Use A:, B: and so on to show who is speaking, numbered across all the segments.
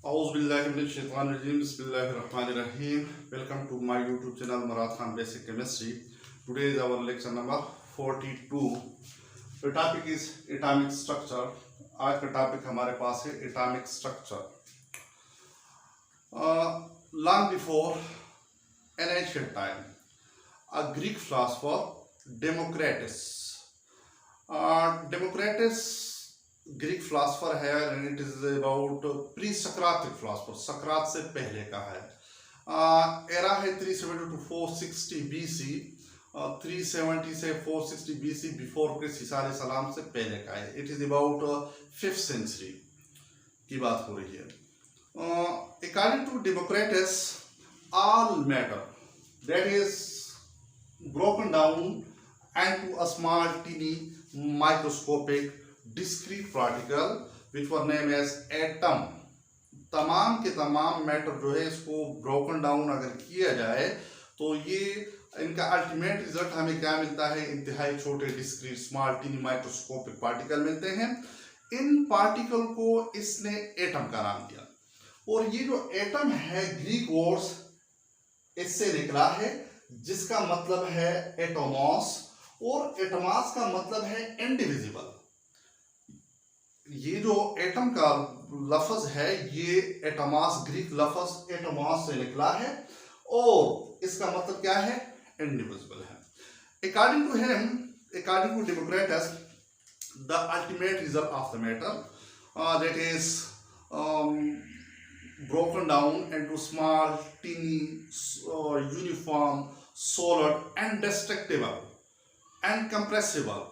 A: Auzubillahiminash-shaytanir-rajim. Bismillahir-rahmanir-rahim. Welcome to my YouTube channel Murad Khan Basic Chemistry. Today is our lecture number 42. The topic is atomic structure. आज का topic हमारे पास है atomic structure. Long before an ancient time, a Greek philosopher Democritus. Democritus Greek philosopher है and it is about pre Socratic philosopher, सक्रात से पहले का है। एरा है 370 to 460 BC, 370 से 460 BC बिफोर क्रिस्ट ईसा अलैहिस्सलाम से पहले का है। It is about 5th century की बात हो रही है। According to Democritus, all matter that is broken down and to a small tiny microscopic discrete particle which were named as atom, तमाम के तमाम मैटर जो है इसको ब्रोकन डाउन अगर किया जाए तो ये इनका अल्टीमेट रिजल्ट हमें क्या मिलता है, इंतहाई छोटे discrete small tiny microscopic particle मिलते हैं। इन पार्टिकल को इसने एटम का नाम दिया और ये जो एटम है ग्रीक वर्ड्स इससे निकला है जिसका मतलब है एटोमॉस और एटोमॉस का मतलब है इंडिविजिबल। ये जो एटम का लफ्ज है ये एटोमॉस ग्रीक लफ्ज एटोमॉस से निकला है और इसका मतलब क्या है, इंडिविजिबल है। According to him, according to Democritus, the ultimate result of the matter that is broken down into small teeny uniform solid and destructible and compressible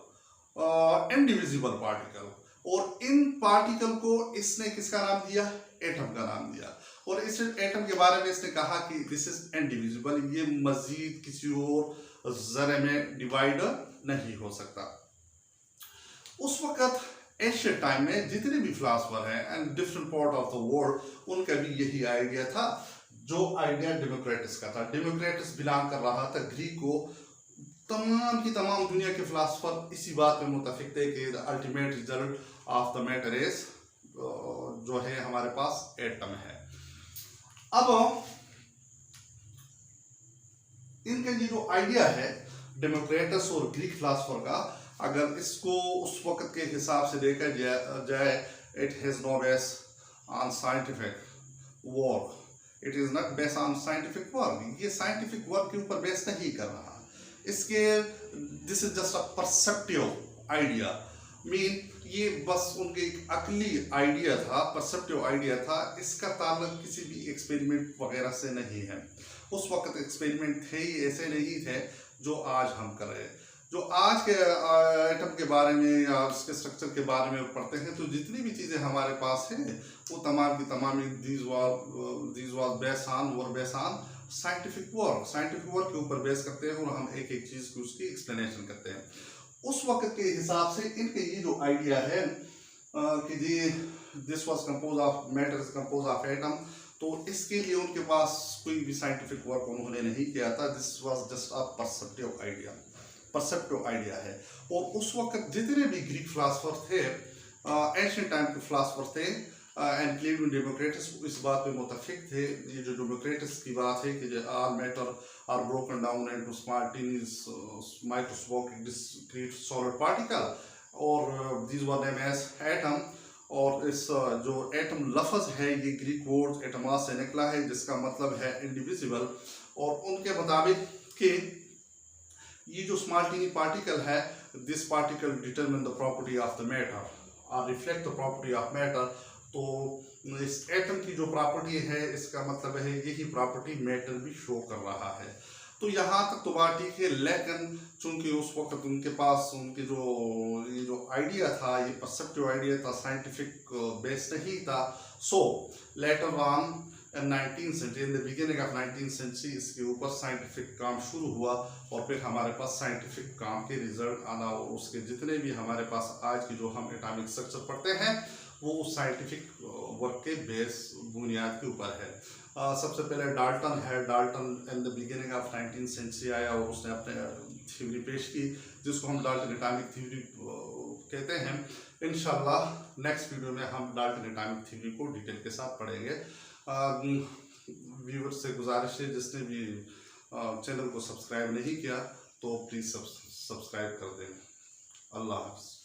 A: indivisible particle, और इन पार्टिकल को इसने किसका नाम दिया, एटम का नाम दिया। और इस एटम के बारे में इसने कहा कि दिस इज इंडिविजिबल, ये मजीद किसी और जरे में डिवाइड नहीं हो सकता। उस वक्त एशियन टाइम में जितने भी फिलासफर हैं and different part of the world, उनका भी यही आइडिया था जो आइडिया डेमोक्रेटस का था। डेमोक्रेटस बिलोंग कर रहा था ग्रीक को। तमाम की तमाम दुनिया के फिलासफर इसी बात में मुतफिक थे कि the ultimate result of the matter is जो है हमारे पास एटम है। अब इनका ये जो आइडिया है डेमोक्रेटस और ग्रीक फिलासफर का, अगर इसको उस वक्त के हिसाब से देखा जाए, it has no base on scientific work, it is not base on scientific work. ये साइंटिफिक वर्क के ऊपर बेस नहीं कर रहा, इसके this is just a perceptive idea. Mean ये बस उनके एक अकली आइडिया था, परसेप्टिव आइडिया था। इसका ताल्लुक किसी भी एक्सपेरिमेंट वगैरह से नहीं है। उस वक्त एक्सपेरिमेंट थे ही ऐसे नहीं थे जो आज हम कर रहे हैं। जो आज के एटम के बारे में या उसके स्ट्रक्चर के बारे में पढ़ते हैं तो जितनी भी चीज़ें हमारे पास हैं वो तमाम की तमाम these was based on scientific work के ऊपर बेस करते हैं और हम एक एक चीज़ की उसकी एक्सप्लेनेशन करते हैं। उस वक्त के हिसाब से इनके ये जो आइडिया है कि जी this was compose of matter is compose of atom, तो इसके लिए उनके पास कोई भी साइंटिफिक वर्क उन्होंने नहीं किया था। This was just a perceptive idea है। और उस वक्त जितने भी ग्रीक फिलासफर थे, एंशिएंट टाइम के फिलासफर थे, इंक्लूडिंग डेमोक्रेटस, इस बात पे मुतफिक थे। ये जो डेमोक्रेटस की बात है कि all matter are broken down into small tiny microscopic discrete solid particle और these were named as atom. और इस जो एटम लफ्ज है ये ग्रीक वर्ड एटमॉस से निकला है जिसका मतलब है इंडिविजिबल। और उनके मुताबिक कि ये जो स्मॉल टीनी पार्टिकल है, this particle determine the property of the matter और reflect the property of matter. तो इस एटम की जो प्रॉपर्टी है इसका मतलब है यही प्रॉपर्टी मैटर भी शो कर रहा है। तो यहाँ तक तो बात ठीक है, लेकिन चूंकि उस वक्त उनके पास उनके ये जो आइडिया था ये परसेप्टिव आइडिया था, साइंटिफिक बेस नहीं था। So later on in 19th century, in the beginning of 19th century, इसके ऊपर साइंटिफिक काम शुरू हुआ और फिर हमारे पास साइंटिफिक काम के रिजल्ट आना और उसके जितने भी हमारे पास आज की जो हम एटॉमिक स्ट्रक्चर पढ़ते हैं वो साइंटिफिक वर्क के बेस बुनियाद के ऊपर है। सबसे पहले डाल्टन है। Dalton in the beginning of 19th century आया और उसने अपने थ्योरी पेश की जिसको हम डाल्टन एटॉमिक थ्योरी कहते हैं। इंशाल्लाह नेक्स्ट वीडियो में हम डाल्टन एटॉमिक थ्योरी को डिटेल के साथ पढ़ेंगे। व्यूअर से गुजारिश है, जिसने भी चैनल को सब्सक्राइब नहीं किया तो प्लीज़ सब्सक्राइब कर दें। अल्लाह हाफ़िज़।